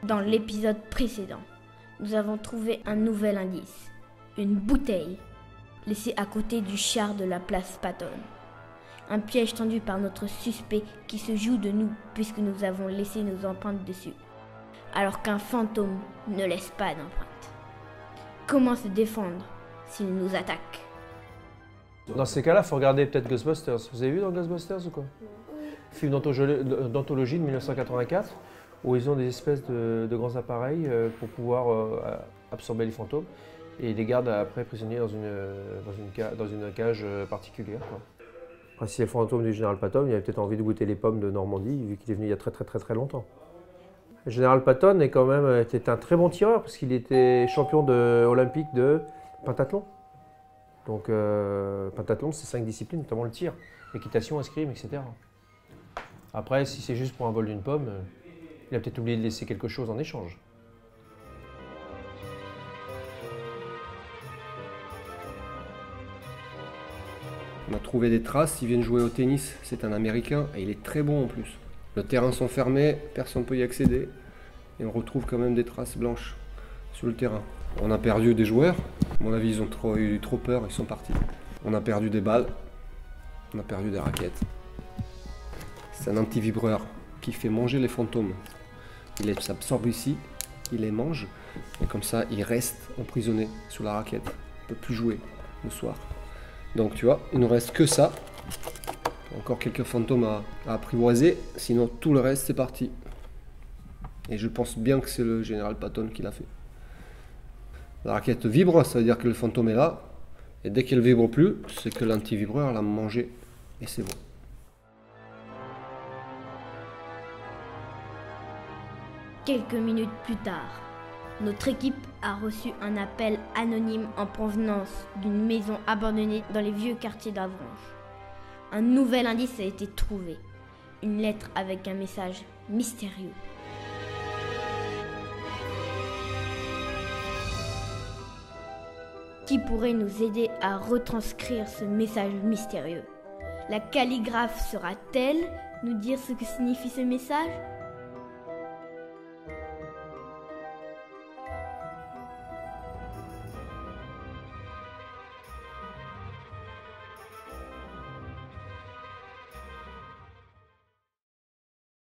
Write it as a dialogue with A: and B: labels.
A: Dans l'épisode précédent, nous avons trouvé un nouvel indice, une bouteille, laissée à côté du char de la place Patton. Un piège tendu par notre suspect qui se joue de nous puisque nous avons laissé nos empreintes dessus, alors qu'un fantôme ne laisse pas d'empreintes. Comment se défendre s'il nous attaque?
B: Dans ces cas-là, il faut regarder peut-être Ghostbusters. Vous avez vu dans Ghostbusters ou quoi? Film d'anthologie de 1984, où ils ont des espèces de grands appareils pour pouvoir absorber les fantômes et ils les gardent après prisonniers dans une cage particulière, quoi. Après, si c'est le fantôme du général Patton, il avait peut-être envie de goûter les pommes de Normandie, vu qu'il est venu il y a très longtemps. Le général Patton était un très bon tireur, parce qu'il était champion olympique de pentathlon. Donc, pentathlon, c'est 5 disciplines, notamment le tir, l'équitation, escrime, etc. Après, si c'est juste pour un vol d'une pomme, il a peut-être oublié de laisser quelque chose en échange.
C: On a trouvé des traces, ils viennent jouer au tennis, c'est un Américain et il est très bon en plus. Les terrains sont fermés, personne ne peut y accéder et on retrouve quand même des traces blanches sur le terrain. On a perdu des joueurs, à mon avis ils ont eu trop peur, ils sont partis. On a perdu des balles, on a perdu des raquettes. C'est un antivibreur qui fait manger les fantômes. Il les absorbe ici, il les mange et comme ça ils restent emprisonnés sous la raquette. On ne peut plus jouer le soir. Donc tu vois, il ne nous reste que ça. Encore quelques fantômes à apprivoiser, sinon tout le reste c'est parti. Et je pense bien que c'est le général Patton qui l'a fait. La raquette vibre, ça veut dire que le fantôme est là. Et dès qu'elle vibre plus, c'est que l'antivibreur l'a mangé. Et c'est bon.
A: Quelques minutes plus tard, notre équipe a reçu un appel anonyme en provenance d'une maison abandonnée dans les vieux quartiers d'Avranches. Un nouvel indice a été trouvé, une lettre avec un message mystérieux. Qui pourrait nous aider à retranscrire ce message mystérieux? La calligraphe saura-t-elle nous dire ce que signifie ce message?